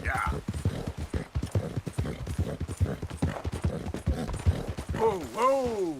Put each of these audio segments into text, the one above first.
Yeah. Whoa, whoa!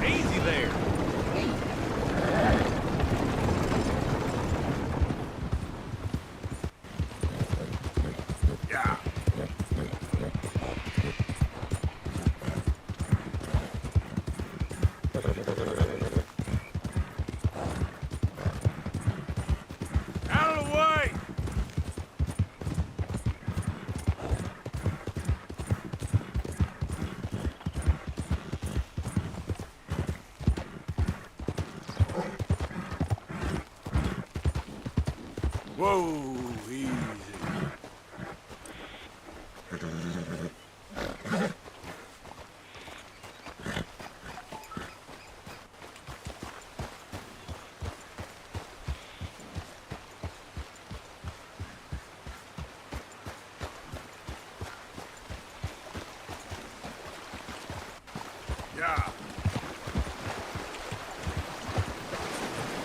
Easy there! Yeah. Out of the way! Whoa, easy. Yeah.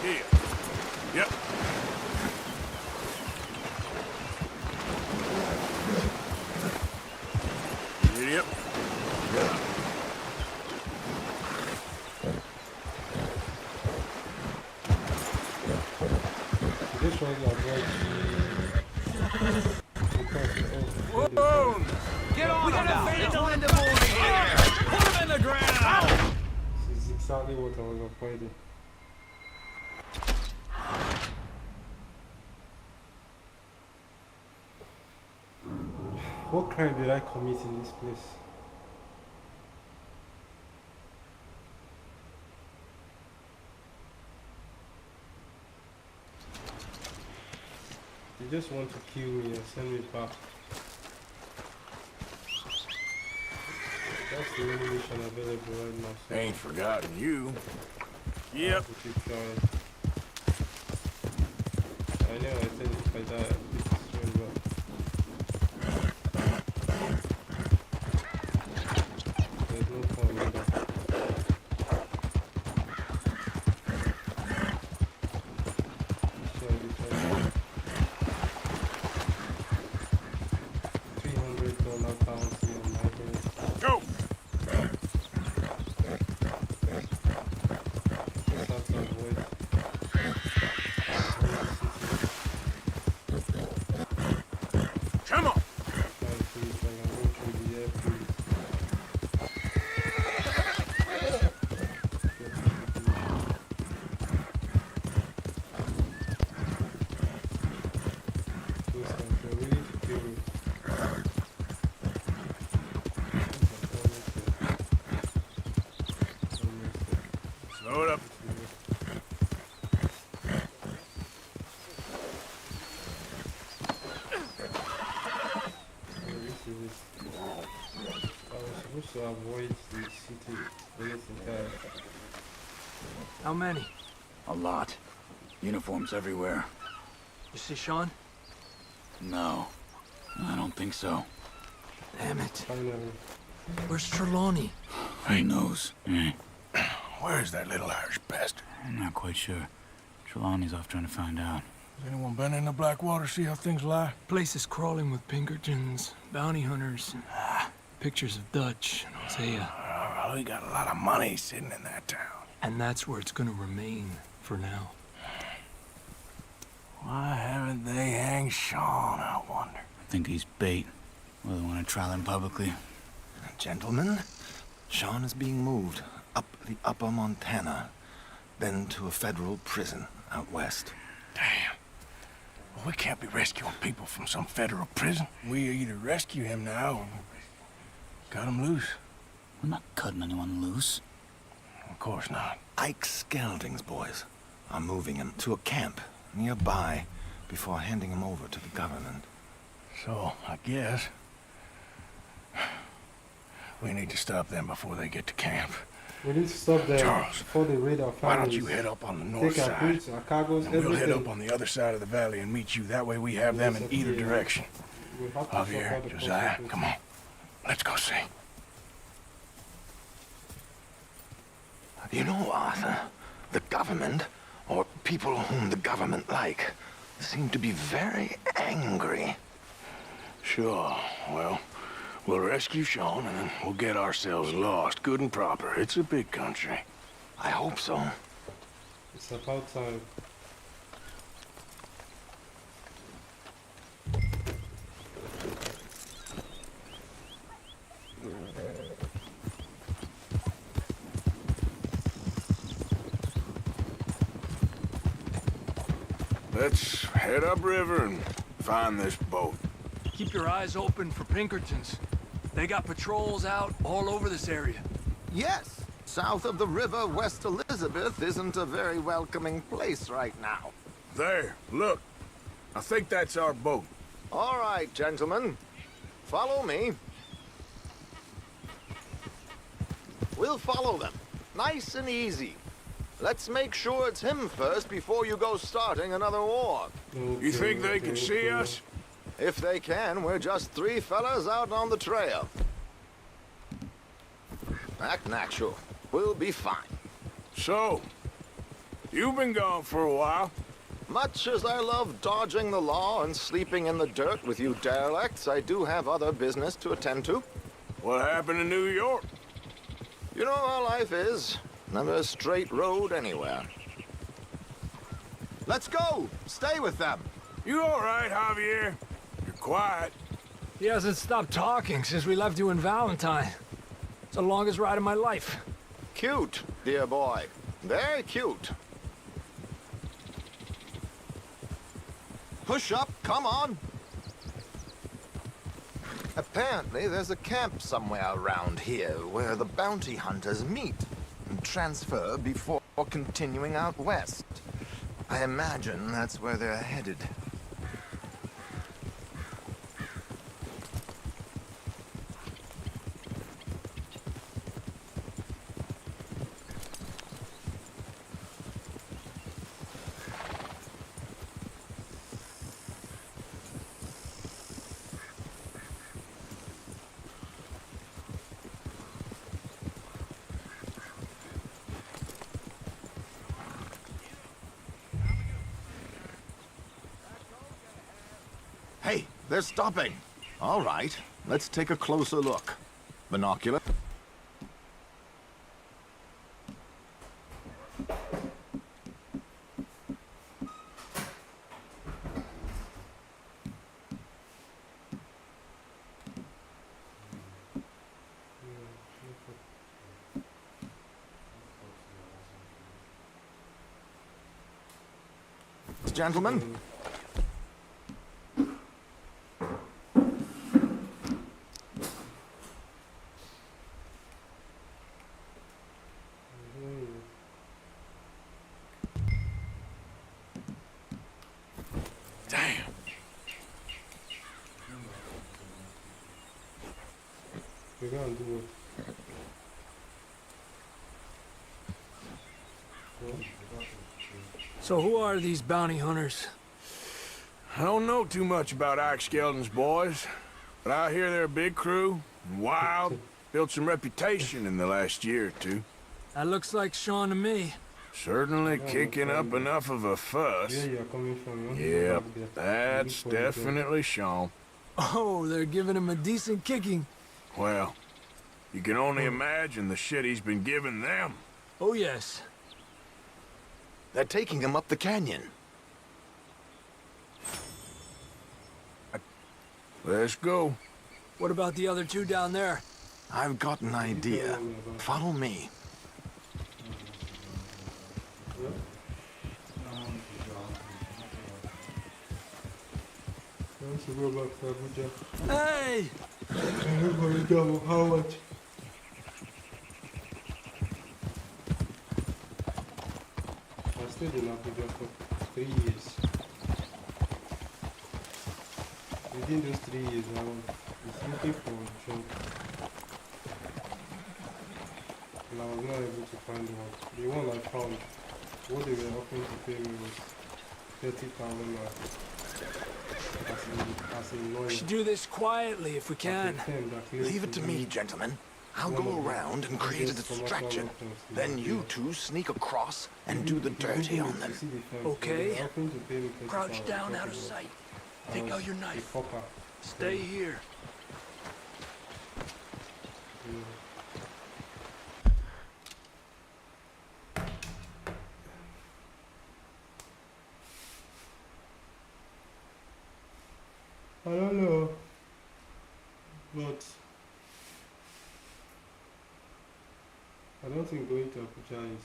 Yeah. Yep. Yep. Yeah. This one's not right. Whoa! Get on him now! Put him in the ground! This is exactly what I was avoiding. What crime did I commit in this place? They just want to kill me and send me back. That's the only mission available right now. So Ain't forgotten you. Yep. to keep trying. I know I said if I die, this is strange, but there's no point in that. So this one, $300 bounty on my head. Go! Just have to avoid. Come on! Try to see if I can go through the airfield. Those guys are ready to kill me. Slow it up. I was supposed to avoid the city. Where's the guy? How many? A lot. Uniforms everywhere. You see Sean? No, I don't think so. Damn it. Finally. Where's Trelawney? Who knows? Where's that little Irish bastard? I'm not quite sure. Trelawney's off trying to find out. Has anyone been in the Blackwater, see how things lie? Place is crawling with Pinkertons, bounty hunters, pictures of Dutch and Hosea. Well, we got a lot of money sitting in that town. And that's where it's gonna remain for now. Why haven't they hanged Sean, I wonder? I think he's bait. Well, they want to trial him publicly. Gentlemen, Sean is being moved up the upper Montana, then to a federal prison out west. Damn. Well, we can't be rescuing people from some federal prison. We either rescue him now or cut him loose. We're not cutting anyone loose. Of course not. Ike Skelding's boys are moving him to a camp nearby before handing him over to the government. So, I guess we need to stop them before they get to camp. We need to stop them Charles, before they raid our families. Why don't you head up on the north Take our side? boots, our cargoes, And we'll everything. head up on the other side of the valley and meet you. That way we have them in either direction. We have to Javier, stop all the Josiah, consequences. come on. Let's go see. You know, Arthur, the government, or people whom the government like, seem to be very angry. Sure. Well, we'll rescue Sean and then we'll get ourselves lost, good and proper. It's a big country. I hope so. It's about time. Let's head upriver and find this boat. Keep your eyes open for Pinkertons. They got patrols out all over this area. Yes, south of the river, West Elizabeth isn't a very welcoming place right now. There, look. I think that's our boat. All right, gentlemen. Follow me. We'll follow them. Nice and easy. Let's make sure it's him first before you go starting another war. You think they can see us? If they can, we're just three fellas out on the trail. Act natural. We'll be fine. So, you've been gone for a while. Much as I love dodging the law and sleeping in the dirt with you derelicts, I do have other business to attend to. What happened in New York? You know how life is. Never a straight road anywhere. Let's go! Stay with them! You all right, Javier? You're quiet. He hasn't stopped talking since we left you in Valentine. It's the longest ride of my life. Cute, dear boy. Very cute. Push up, come on! Apparently, there's a camp somewhere around here where the bounty hunters meet and transfer before continuing out west. I imagine that's where they're headed. Hey, they're stopping. All right, let's take a closer look. Binocular. Gentlemen, Damn. We go and do what? So who are these bounty hunters? I don't know too much about Ike Skeldon's boys, but I hear they're a big crew, and wild, built some reputation in the last year or two. That looks like Sean to me. Certainly kicking up enough of a fuss. Where you are coming from? Yep, that's definitely Sean. Oh, they're giving him a decent kicking. Well, you can only imagine the shit he's been giving them. Oh, yes. They're taking him up the canyon. Let's go. What about the other two down there? I've got an idea. Follow me. I want to go back to Abuja. Hey! How much? I stayed in Abuja for 3 years. Within those 3 years, I was looking for a job. And I was not able to find one. The one I found, what they were offering to pay me was 30,000 as a lawyer. We should do this quietly if we can. Leave it to me, gentlemen. I'll go around and create a distraction. Then you two sneak across and do the dirty on them. Okay. Crouch down out of sight. Take out your knife. Stay here. I don't know, but I don't think going to Abuja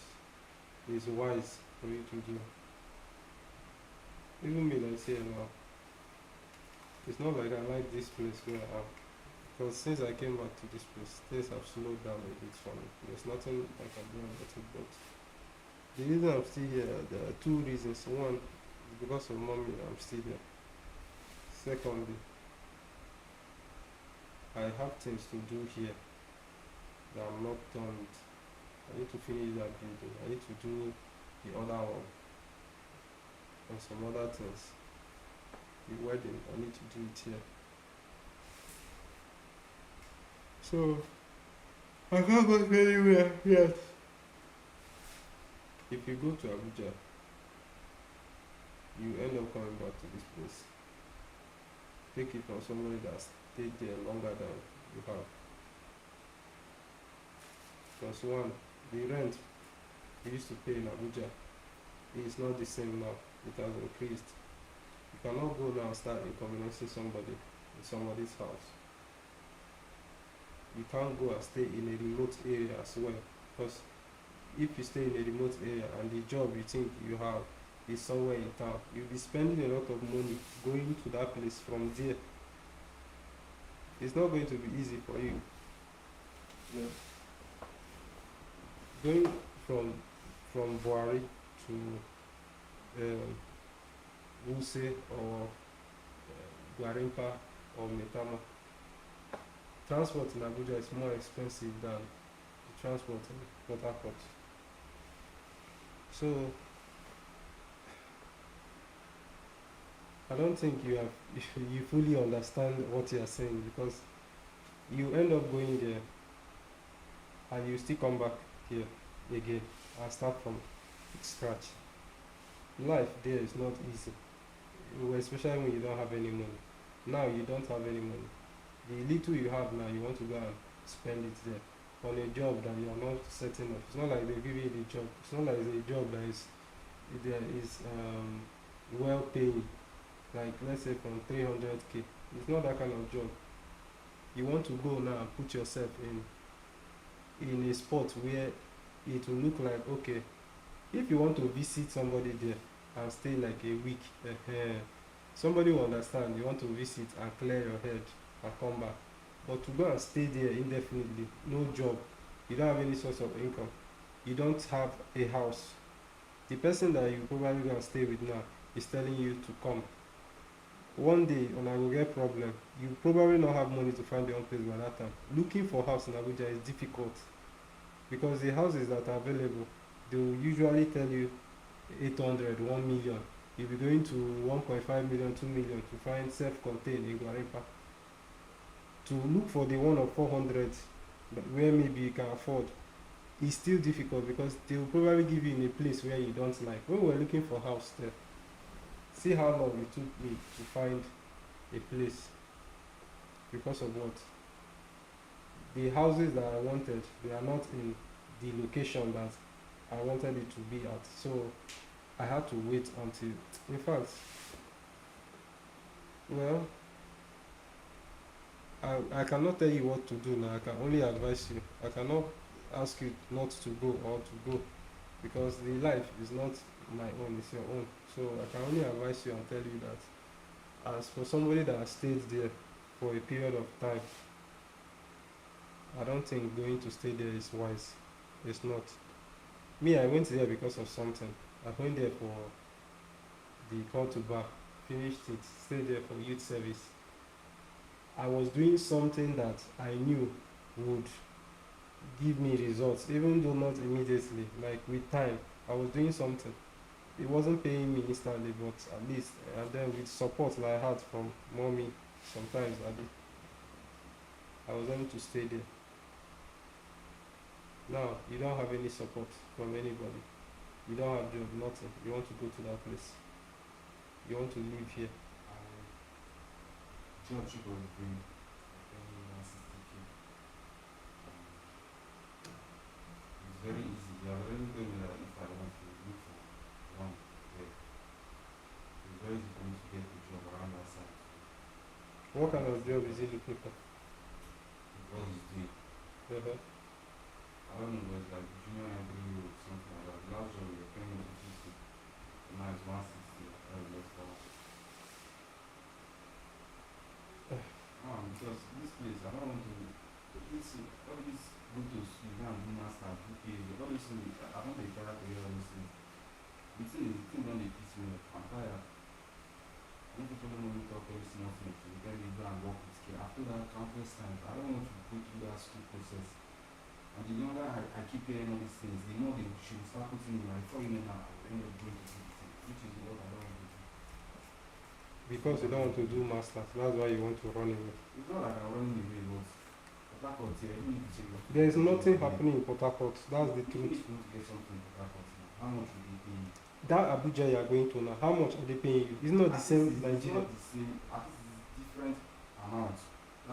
is wise for you to do. Even me, like say now, it's not like I like this place where I am. Because since I came back to this place, things have slowed down a bit for me. There's nothing I can do about it, but the reason I'm still here, there are two reasons. One is because of mommy, I'm still here. Secondly, I have things to do here that I'm not done with. I need to finish that building. I need to do the other one and some other things. The wedding, I need to do it here. So, I can't go anywhere yet. If you go to Abuja, you end up coming back to this place. Take it from somebody that stayed there longer than you have. Because one, the rent you used to pay in Abuja is not the same now. It has increased. You cannot go now and start inconveniencing somebody in somebody's house. You can't go and stay in a remote area as well. Because if you stay in a remote area and the job you think you have is somewhere in town, you'll be spending a lot of money going to that place from there. It's not going to be easy for you. Yeah. Going from Buhari to Wuse or Gwarimpa or Metama, transport in Abuja is more expensive than the transport in Port Harcourt. So I don't think you fully understand what you are saying, because you end up going there and you still come back here again and start from scratch. Life there is not easy, especially when you don't have any money. Now you don't have any money. The little you have now, you want to go and spend it there on a job that you are not certain of. It's not like they give you the job. It's not like it's a job that is well paying. Like let's say from 300k. It's not that kind of job. You want to go now and put yourself in a spot where it will look like, okay, if you want to visit somebody there and stay like a week, somebody will understand. You want to visit and clear your head and come back. But to go and stay there indefinitely, no job, you don't have any source of income, you don't have a house. The person that you probably go and stay with now is telling you to come One day when I will get problem, you probably not have money to find your own place by that time. Looking for house in Abuja is difficult because the houses that are available, they will usually tell you 800, 1 million. You'll be going to 1.5 million, 2 million to find self-contained in Guarimpa. To look for the one of 400 where maybe you can afford is still difficult because they will probably give you in a place where you don't like. When we were looking for house there, see how long it took me to find a place because of what? The houses that I wanted, they are not in the location that I wanted it to be at. So I had to wait until, in fact, well, I cannot tell you what to do now. I can only advise you. I cannot ask you not to go or to go because the life is not my own, it's your own. So I can only advise you and tell you that as for somebody that has stayed there for a period of time, I don't think going to stay there is wise. It's not. Me, I went there because of something. I went there for the call to bar, finished it, stayed there for youth service. I was doing something that I knew would give me results, even though not immediately, like with time. I was doing something. It wasn't paying me instantly, but at least, and then with support that I had from mommy, sometimes I was able to stay there. Now, you don't have any support from anybody. You don't have job, nothing. You want to go to that place. You want to live here. Job should go bring 160K. It's very easy. You have already told me that if I want to look for one there, it's very easy for me to get a job around that side. What kind of job is he looking for? What he's doing. I don't know, but it's like junior entry or something like that. The last job we were paying him 50. Now it's 160. That's less for because this place, I don't want to. All these go to school, now do master, do PhD, all these things, I don't think I have to hear all these things. The thing don't piss me off. I'm tired. I don't people don't want to talk every single thing. So then they go and work with care. After that, countless times, I don't want to go through that school process. And the longer I keep hearing all these things, the more they should start putting in my before you know now, I will end up going to do the thing, which is what I don't want to do. Because you don't want to do masters, that's why you want to run away. It's not like I'm running away, but Port Harcourt here, even if you say There is nothing happening in Port Harcourt, that's the truth. If you want to get something in Port Harcourt now, how much will they pay you? That Abuja you are going to now, how much are they paying you? It's not the same It's Nigeria. not the same, at least it's different amounts.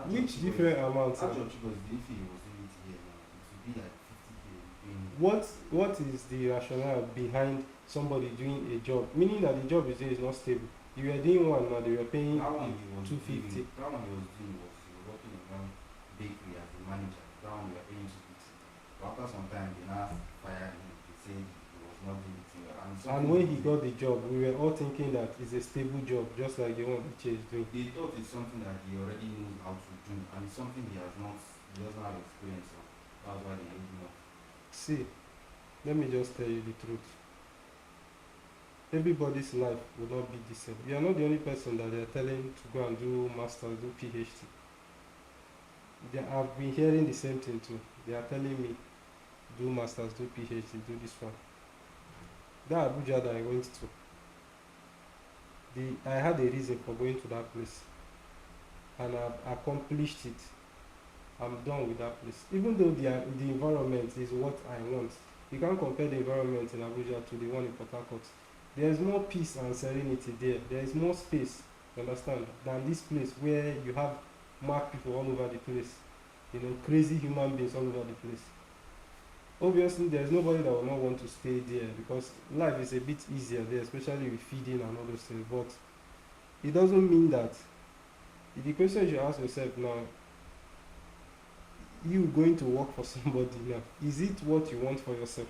Which different amounts? That job cheapers, if he was doing it here now, it would be like 50K paying you. What is the rationale behind somebody doing a job, meaning that the job is there is not stable? You were doing one now, they were paying That one he was 250. doing, that one he was doing was he was working in one bakery as a manager. That one we were paying 250. But after some time, they now fired him. They said he was not doing it well. And when he got the job, we were all thinking that it's a stable job, just like the one Iche is doing. They thought it's something that he already knows how to do, and it's something he doesn't have experience of. That's why they laid him off. See, let me just tell you the truth. Everybody's life will not be the same. You are not the only person that they are telling to go and do masters, do PhD. I've been hearing the same thing too. They are telling me, do masters, do PhD, do this one. That Abuja that I went to, I had a reason for going to that place, and I've accomplished it. I'm done with that place. Even though the environment is what I want, you can't compare the environment in Abuja to the one in Port Harcourt. There is more peace and serenity there. There is more space, you understand, than this place where you have mad people all over the place. You know, crazy human beings all over the place. Obviously, there is nobody that will not want to stay there because life is a bit easier there, especially with feeding and all those things. But it doesn't mean that. The question you ask yourself now, you going to work for somebody now, is it what you want for yourself?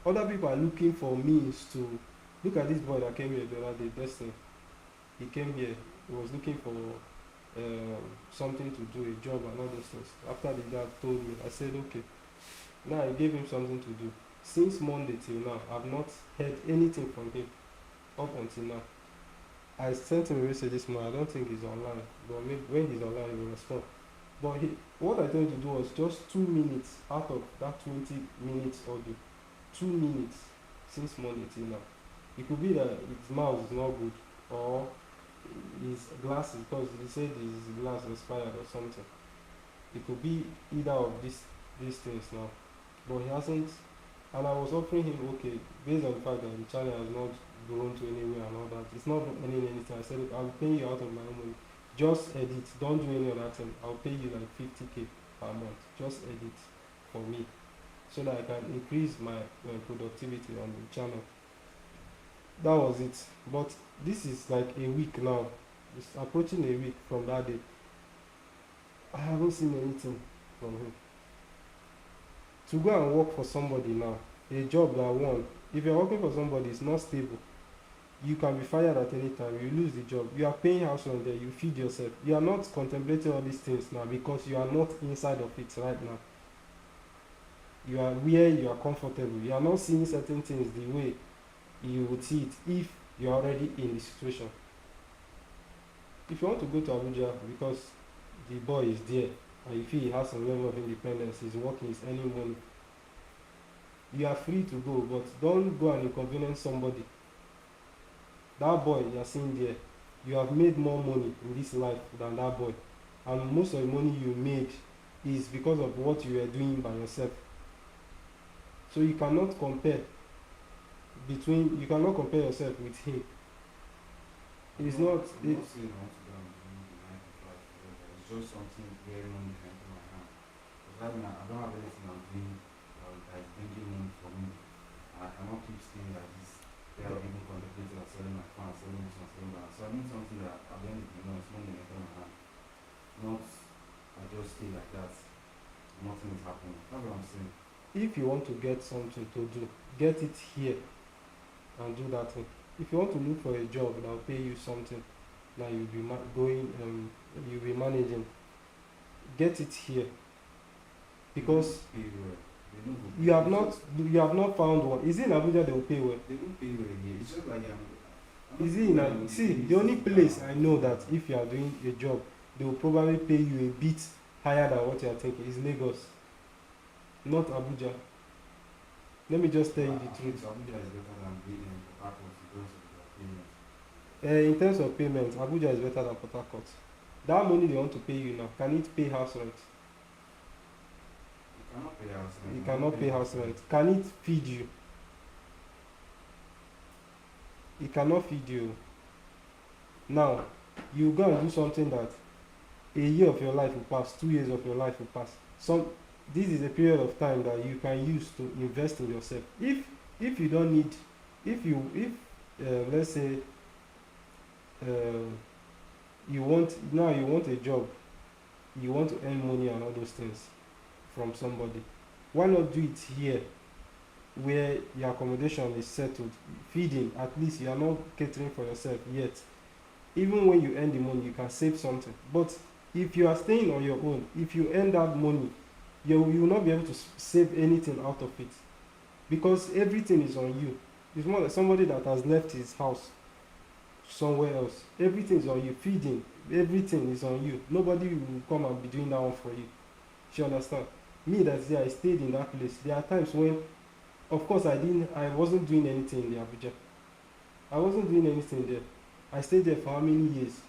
Other people are looking for means to. Look at this boy that came here the other day, Destiny. He came here, he was looking for something to do, a job and all those things. After the dad told me, I said okay. Now I gave him something to do. Since Monday till now, I've not heard anything from him up until now. I sent him a message this morning. I don't think he's online, but maybe when he's online, he will respond. But what I told him to do was just 2 minutes out of that 20 minutes audio. 2 minutes since Monday till now. It could be that his mouse is not good, or his glasses, because he said his glass expired or something. It could be either of these things now. But he hasn't, and I was offering him, okay, based on the fact that the channel has not grown to anywhere and all that, it's not earning anything. I said, I'll pay you out of my own money. Just edit, don't do any other thing. I'll pay you like 50k per month. Just edit for me, so that I can increase my productivity on the channel. That was it. But this is like a week now. It's approaching a week from that day. I haven't seen anything from him. To go and work for somebody now, a job that one, if you're working for somebody, it's not stable. You can be fired at any time. You lose the job. You are paying house rent there. You feed yourself. You are not contemplating all these things now because you are not inside of it right now. You are where you are comfortable. You are not seeing certain things the way you would see it if you are already in the situation. If you want to go to Abuja because the boy is there and you feel he has some level of independence, he's working, he's earning money, you are free to go, but don't go and inconvenience somebody. That boy you are seeing there, you have made more money in this life than that boy, and most of the money you made is because of what you were doing by yourself. So you cannot compare yourself with him. It's not I'm not saying I want to go and do the 9 to 5 forever. It's just something very money can enter my hand. Because right now I don't have anything I'm doing that is bringing money for me. And I cannot keep staying like this. They are even contemplating on selling my farm, selling this and selling that. So I need something that at the end of the month, money enter my hand. Not I just stay like that. Nothing is happening. That's what I'm saying. If you want to get something to do, get it here and do that thing. If you want to look for a job that will pay you something, now you'll be you'll be managing, get it here, because They don't pay well. They don't go pay. you have not found one. Is it in Abuja they will pay well? They don't pay well here. It's just like Is it in see, the only place I know that if you are doing a job, they will probably pay you a bit higher than what you are thinking is Lagos, not Abuja. Let me just tell you the truth. Abuja is better than being in Port Harcourt because of the payment. In terms of payment, Abuja is better than Port Harcourt. That money they want to pay you now, can it pay house rent? You cannot pay house rent. You cannot pay house rent. Can it feed you? It cannot feed you. Now, you go and do something that a year of your life will pass, 2 years of your life will pass. This is a period of time that you can use to invest in yourself. If you don't need, let's say you want a job, you want to earn money and all those things from somebody, why not do it here where your accommodation is settled, feeding, at least you are not catering for yourself yet. Even when you earn the money, you can save something. But if you are staying on your own, if you earn that money, you will not be able to save anything out of it, because everything is on you. It's more like somebody that has left his house somewhere else. Everything is on you. Feeding, everything is on you. Nobody will come and be doing that one for you. You understand? Me, that's there, I stayed in that place. There are times when, of course, I wasn't doing anything in the Abuja. I wasn't doing anything there. I stayed there for how many years?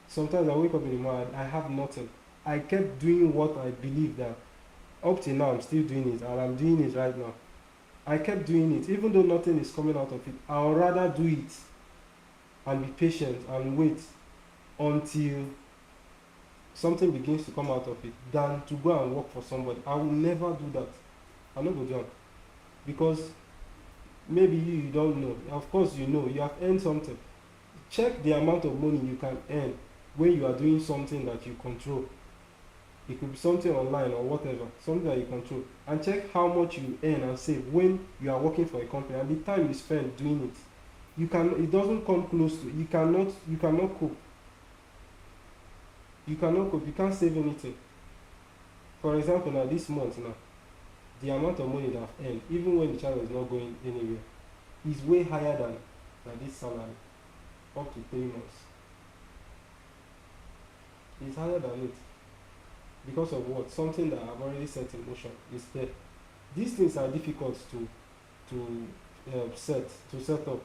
Sometimes I wake up in the morning, I have nothing. I kept doing what I believe that up till now I'm still doing it, and I'm doing it right now. I kept doing it, even though nothing is coming out of it. I would rather do it and be patient and wait until something begins to come out of it than to go and work for somebody. I will never do that. I'm not going to do that, because maybe you don't know. Of course you know, you have earned something. Check the amount of money you can earn when you are doing something that you control. It could be something online or whatever, something that you control, and check how much you earn and save when you are working for a company, and the time you spend doing it. It doesn't come close to, you cannot cope. You cannot cope, you can't save anything. For example, now this month now, the amount of money that I've earned, even when the channel is not going anywhere, is way higher than this salary. up to 3 months. It's higher than it. Because of what? Something that I've already set in motion is there. These things are difficult to set up.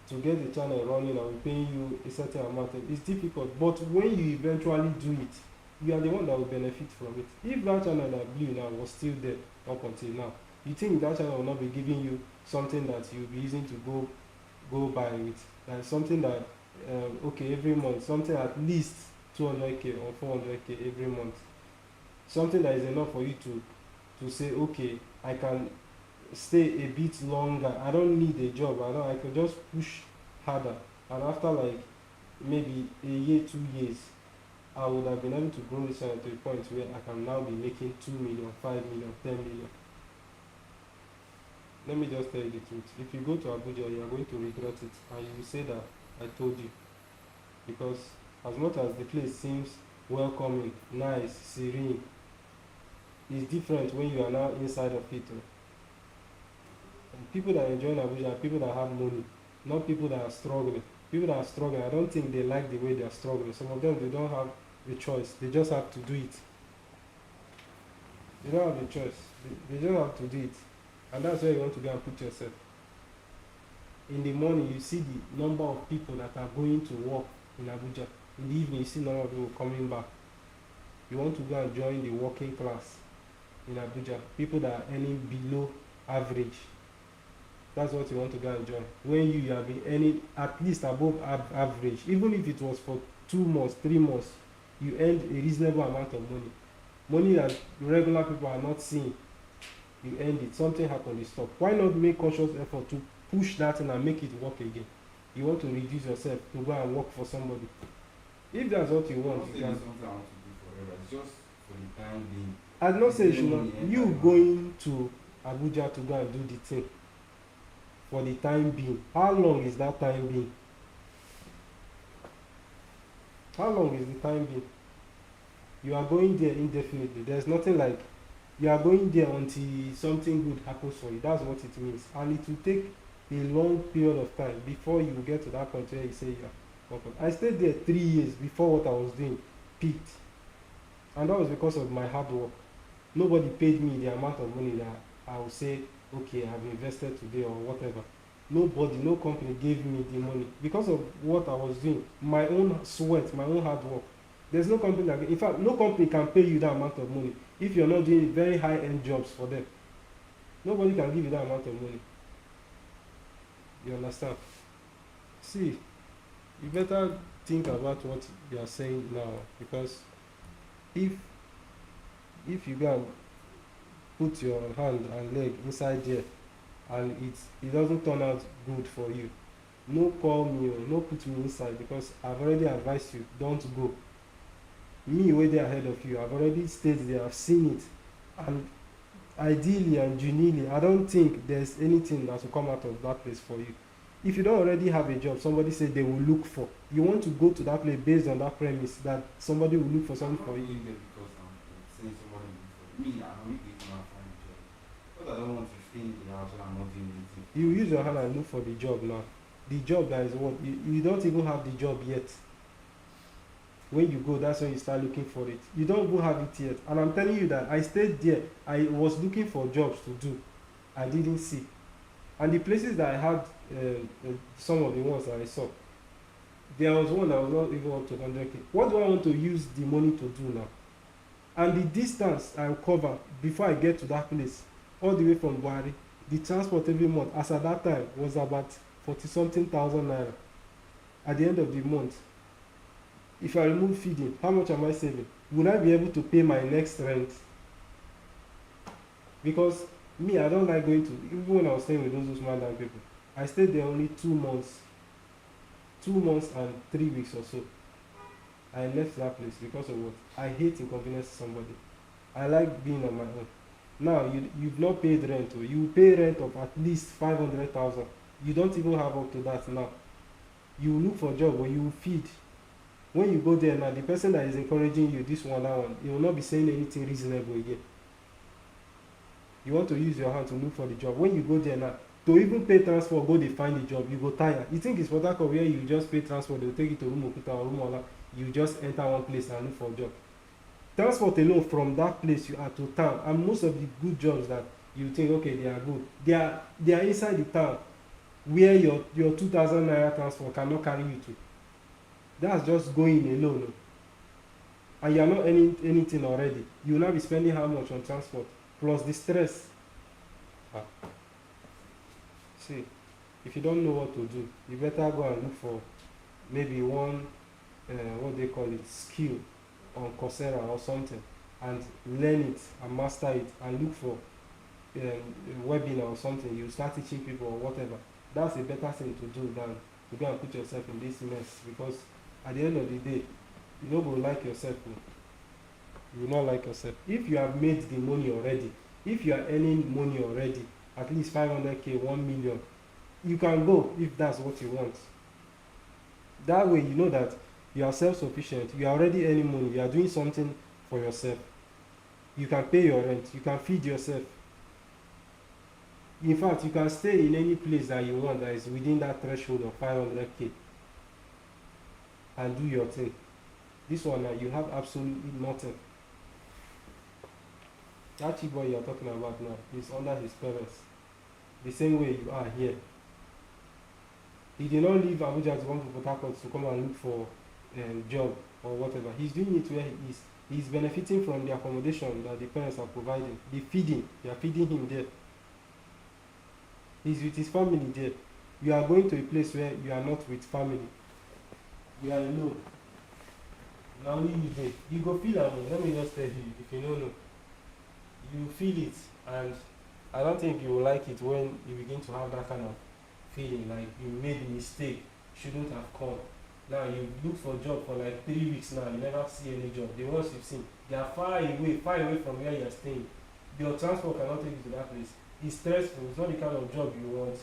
To get the channel running and paying you a certain amount, it's difficult. But when you eventually do it, you are the one that will benefit from it. If that channel that blew now was still there up until now, you think that channel will not be giving you something that you'll be using to go by with? Like something that okay, every month, something at least 200k or 400k every month, something that is enough for you to say, okay, I can stay a bit longer. I don't need a job. I can just push harder. And after like maybe a year, 2 years, I would have been able to grow this channel to a point where I can now be making 2 million, 5 million, 10 million. Let me just tell you the truth. If you go to Abuja, you are going to regret it, and you will say that I told you. Because as much as the place seems welcoming, nice, serene, it's different when you are now inside of it. And people that enjoy Abuja are people that have money, not people that are struggling. People that are struggling, I don't think they like the way they are struggling. Some of them, they don't have a choice. They just have to do it. They don't have a choice. They just have to do it. And that's where you want to go and put yourself. In the morning, you see the number of people that are going to work in Abuja. In the evening, you see number of people coming back. You want to go and join the working class in Abuja. People that are earning below average. That's what you want to go and join. When you have been earning at least above average, even if it was for 2 months, 3 months, you earned a reasonable amount of money. Money that regular people are not seeing. You earned it. Something happened, you stop. Why not make conscious effort to push that in and make it work again? You want to reduce yourself to go and work for somebody. If that's what you want, you can. It's something I want to do forever. It's just for the time being. I'd not say you going to Abuja to go and do the thing for the time being. How long is that time being? How long is the time being? You are going there indefinitely. There's nothing like you are going there until something good happens for you. That's what it means. And it will take a long period of time before you get to that point where you say you are welcome. I stayed there 3 years before what I was doing peaked. And that was because of my hard work. Nobody paid me the amount of money that I would say, okay, I've invested today or whatever. Nobody, no company gave me the money because of what I was doing. My own sweat, my own hard work. There's no company that, in fact, no company can pay you that amount of money if you're not doing very high-end jobs for them. Nobody can give you that amount of money. You understand? See, you better think about what you are saying now, because if you go and put your hand and leg inside there and it doesn't turn out good for you, no call me or no put me inside, because I've already advised you, don't go. Me way there ahead of you, I've already stayed there, I've seen it, and ideally and genuinely, I don't think there's anything that will come out of that place for you. If you don't already have a job, somebody said they will look for, you want to go to that place based on that premise that somebody will look for something for you. Because I'm saying somebody will look for me. I'm not going to find a job. But I don't want to stay in the house and I'm not doing anything. You use your hand and look for the job now. The job that is what you don't even have the job yet. When you go, that's when you start looking for it. You don't even have it yet. And I'm telling you that I stayed there. I was looking for jobs to do. I didn't see. And the places that I had, some of the ones that I saw, there was one that was not even up to 100k. What do I want to use the money to do now? And the distance I cover before I get to that place, all the way from Buhari, the transport every month, as at that time, was about 40-something thousand naira. At the end of the month, if I remove feeding, how much am I saving? Will I be able to pay my next rent? Because me, I don't like going to, even when I was staying with those Usman people, I stayed there only 2 months. 2 months and 3 weeks or so. I left that place because of what? I hate inconveniencing somebody. I like being on my own. Now, you've not paid rent. You pay rent of at least 500,000. You don't even have up to that now. You look for a job or you feed. When you go there now, the person that is encouraging you, this one, that one, he will not be saying anything reasonable again. You want to use your hand to look for the job. When you go there now, To even pay transport, go dey find a job, you go tire. You think it's Port Harcourt where you just pay transport, they will take you to Rumuokuta or Rumuola, you just enter one place and look for a job. Transport alone from that place you are to town, and most of the good jobs that you think okay they are good, they are inside the town where your 2,000 naira transport cannot carry you to. That's just going alone. And you are not earning anything already. You will not be spending how much on transport plus the stress. See, if you don't know what to do, you better go and look for maybe one what they call it, skill on Coursera or something, and learn it and master it, and look for a webinar or something. You start teaching people or whatever. That's a better thing to do than to go and put yourself in this mess, because at the end of the day, you don't go like yourself. You will not like yourself. If you have made the money already, if you are earning money already, at least 500k, 1 million, you can go if that's what you want. That way you know that you are self-sufficient, you are already earning money, you are doing something for yourself. You can pay your rent, you can feed yourself. In fact, you can stay in any place that you want that is within that threshold of 500k and do your thing. This one now, you have absolutely nothing. That cheap boy you are talking about now is under his parents, the same way you are here. He did not leave Abuja to come to Port Harcourt to come and look for a job or whatever. He's doing it where he is. He's benefiting from the accommodation that the parents are providing. The feeding, they are feeding him there. He's with his family there. You are going to a place where you are not with family. You are alone. Now only you there. You go feel it. Let me just tell you, if you don't know. You feel it, and I don't think you will like it when you begin to have that kind of feeling like you made a mistake, shouldn't have come. Now you look for a job for like 3 weeks now, you never see any job. The ones you've seen, they are far away from where you are staying. Your transport cannot take you to that place. It's stressful, it's not the kind of job you want.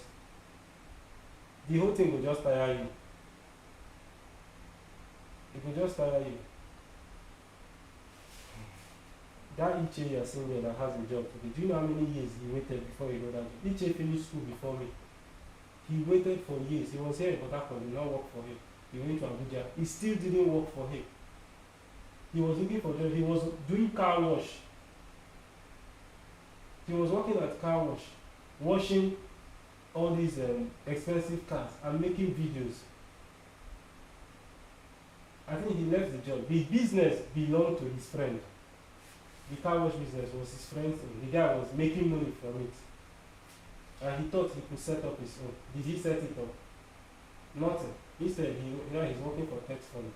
The whole thing will just tire you. It will just tire you. That Iche you are seeing there that has a job today, do you know how many years he waited before he got that job? Iche finished school before me. He waited for years. He was here in Port Harcourt, did not work for him. He went to Abuja. It still didn't work for him. He was looking for job. He was doing car wash. He was working at car wash, washing all these expensive cars and making videos. I think he left the job. The business belonged to his friend. The car wash business was his friend's thing. The guy was making money from it. And he thought he could set up his own. Did he set it up? Nothing. Instead, he's working for tax fund.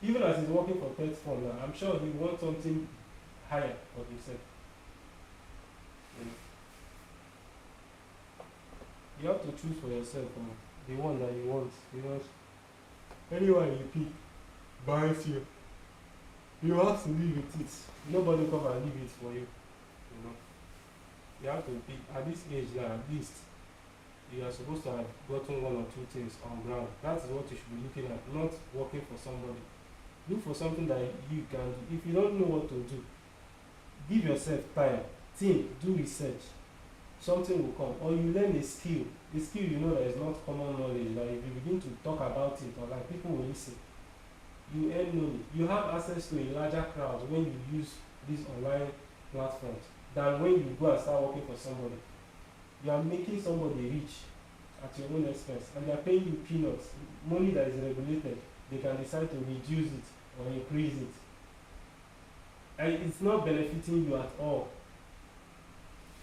Even as he's working for tax fund now, I'm sure he wants something higher for himself. You have to choose for yourself the one that you want. Because anyone you pick buys you. You have to live with it. Nobody come and live it for you. You know. You have to pick at this age now, at least you are supposed to have gotten 1 or 2 things on ground. That is what you should be looking at, not working for somebody. Look for something that you can do. If you don't know what to do, give yourself time, think, do research. Something will come. Or you learn a skill you know that is not common knowledge, that if you begin to talk about it, or like people will listen, you earn money. You have access to a larger crowd when you use these online platforms than when you go and start working for somebody. You are making somebody rich at your own expense, and they are paying you peanuts, money that is regulated. They can decide to reduce it or increase it, and it's not benefiting you at all.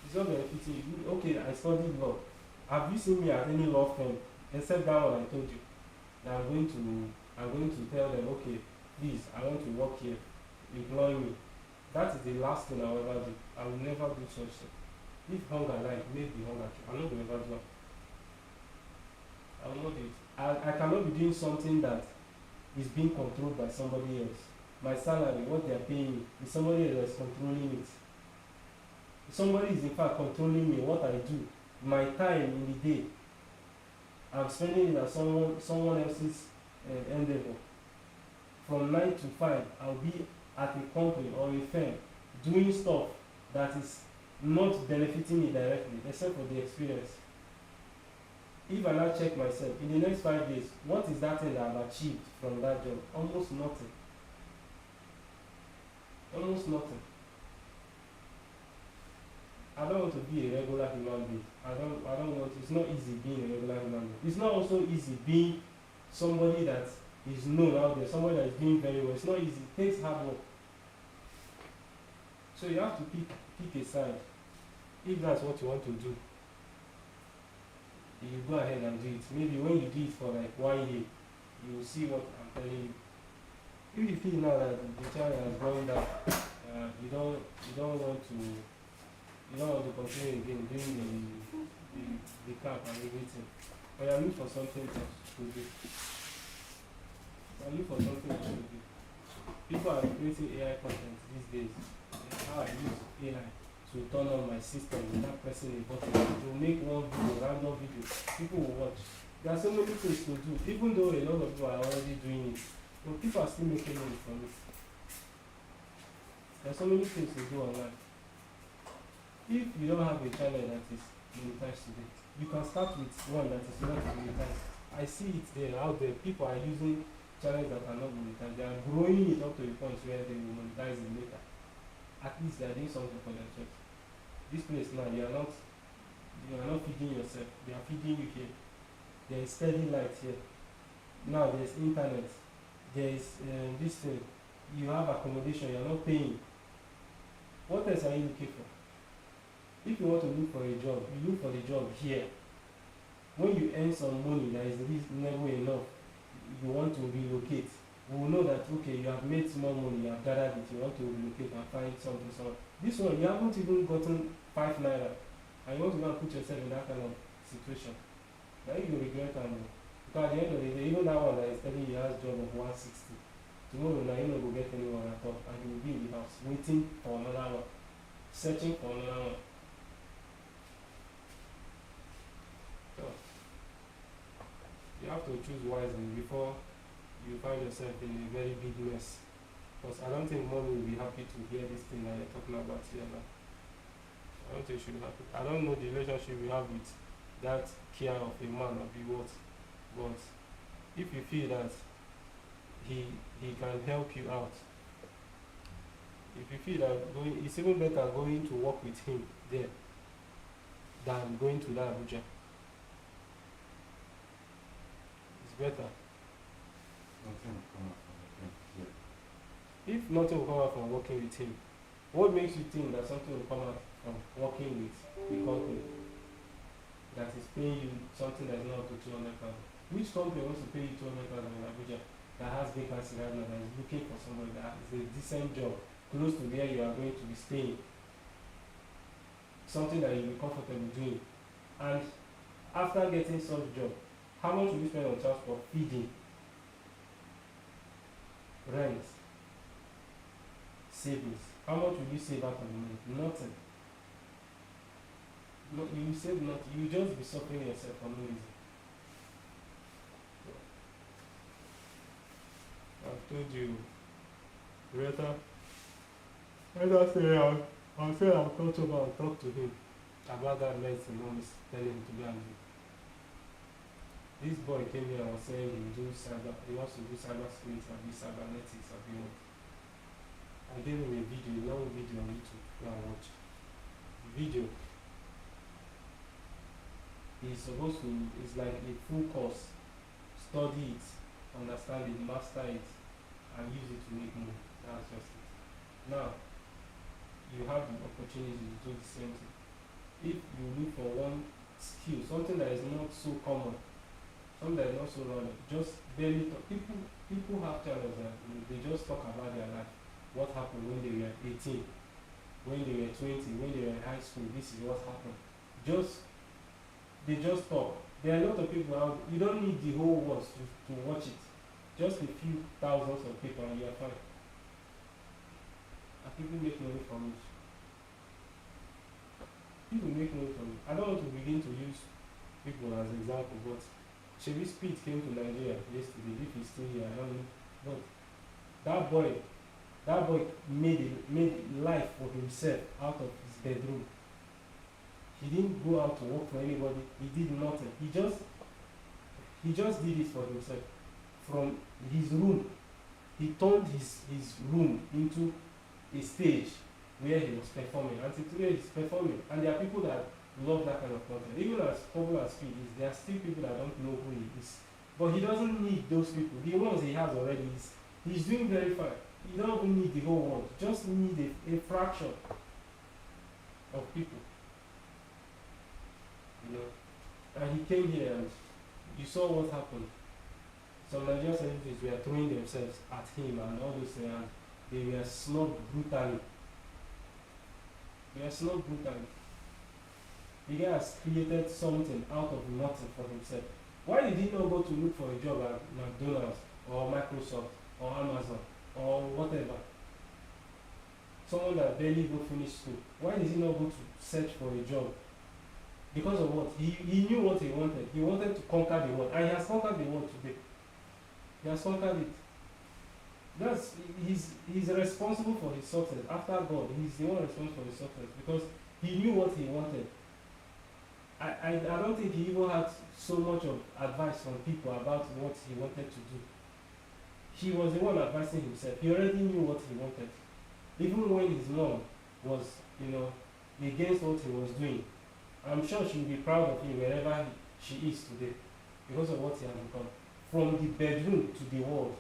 It's not benefiting you. Okay, I studied law. Have you seen me at any law firm except that one I told you? That I'm going to tell them, okay, please, I want to work here, employ me. That is the last thing I will ever do. I will never do such thing. If hunger like, make the hunger. I will not ever do it. I will not do it. I cannot be doing something that is being controlled by somebody else. My salary, what they are paying me, is somebody else that is controlling it. Somebody is in fact controlling me, what I do, my time in the day. I'm spending it as someone else's endeavor. From 9 to 5, I'll be at a company or a firm doing stuff that is not benefiting me directly, except for the experience. If I now check myself, in the next 5 days, what is that thing that I've achieved from that job? Almost nothing. Almost nothing. I don't want to be a regular human being. I don't want, it's not easy being a regular human being. It's not also easy being somebody that is known out there, somebody that is doing very well. It's not easy, it takes hard work. So you have to pick a side. If that's what you want to do, you go ahead and do it. Maybe when you do it for like 1 year, you will see what I'm telling you. If you feel now that the channel has gone down, you don't want to continue again doing the cap and everything. But you look for something else to do. Look for something else to do. People are creating AI content these days. How I use AI to turn on my system without pressing a button to make one video, random video. People will watch. There are so many things to do, even though a lot of people are already doing it. But people are still making money from it. There are so many things to do online. If you don't have a channel that is monetized today, you can start with one that is not monetized. I see it there, out there. People are using channels that are not monetized. They are growing it up to a point where they will monetize it later. At least they are doing something for themselves. This place now, you are not feeding yourself. They are feeding you here. There is steady light here. Now there is internet. There is this thing. You have accommodation. You are not paying. What else are you looking for? If you want to look for a job, you look for the job here. When you earn some money that is reasonable enough, you want to relocate. We will know that, okay, you have made small money, you have gathered it, you want to relocate and find something. This one, you haven't even gotten 5 naira, and you want to go and put yourself in that kind of situation. Then you regret and because at the end of the day, even that one that is telling you has job of 160, tomorrow now you don't go get anyone at all, and you will be in the house waiting for another one, searching for another one. So you have to choose wisely before you find yourself in a very big mess. Because I don't think mommy will be happy to hear this thing that you're talking about here now. I don't think she will be happy. I don't know the relationship we have with that care of a man or be what. But if you feel that he can help you out, if you feel that it's even better going to work with him there than going to that Abuja. It's better. Nothing will come out from the thing. Yeah. If nothing will come out from working with him, what makes you think that something will come out from working with the company that is paying you something that is not up to 200,000? Which company wants to pay you 200,000 in Abuja that has vacancy right now, that is looking for somebody that is a decent job close to where you are going to be staying? Something that you'll be comfortable doing. And after getting such job, how much will you spend on transport, feeding, rent, savings? How much will you save out of the money? Nothing. No, you will save nothing. You will just be suffering yourself for no reason. I've told you, Rita say I'll say I'll come over and talk to him about that medicine mom is telling him to go and do. This boy came here and was saying he wants to do cyber security and be cybernetics and be what. I gave him a video, a long video on YouTube, go and watch. The video is supposed to, it's like a full course. Study it, understand it, master it, and use it to make money. That's just it. Now, you have the opportunity to do the same thing. If you look for one skill, something that is not so common, something that is not so running, just barely talk. People have channels that they just talk about their life. What happened when they were 18, when they were 20, when they were in high school, this is what happened. They just talk. There are a lot of people out, you don't need the whole world to watch it. Just a few thousands of people and you are fine. And people make money from it. People make money from it. I don't want to begin to use people as an example, but Chevy Speed came to Nigeria yesterday. If he's still here, I don't know. But that boy made life for himself out of his bedroom. He didn't go out to work for anybody. He did nothing. He just did it for himself. From his room, he turned his room into a stage where he was performing. Until today he's performing. And there are people that love that kind of content. Even as popular as Speed is, there are still people that don't know who he is. But he doesn't need those people. The ones he has already he's doing very fine. You don't even need the whole world. Just need a fraction of people. You know. And he came here and you saw what happened. Some Nigerian celebrities were throwing themselves at him and all those things, and they were snubbed brutally. The guy has created something out of nothing for himself. Why did he not go to look for a job at McDonald's or Microsoft or Amazon or whatever? Someone that barely go finish school. Why did he not go to search for a job? Because of what? He knew what he wanted. He wanted to conquer the world. And he has conquered the world today. He has conquered it. He's responsible for his success. After God, he's the one responsible for his success because he knew what he wanted. I don't think he even had so much of advice from people about what he wanted to do. He was the one advising himself. He already knew what he wanted. Even when his mom was, against what he was doing, I'm sure she'll be proud of him wherever she is today because of what he has become. From the bedroom to the world.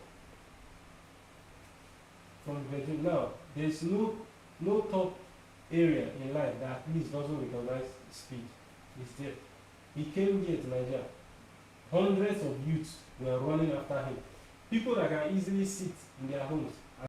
From the bedroom. Now, there's no top area in life that at least doesn't recognize Speed. He's there. He came here to Nigeria. Hundreds of youths were running after him. People that can easily sit in their homes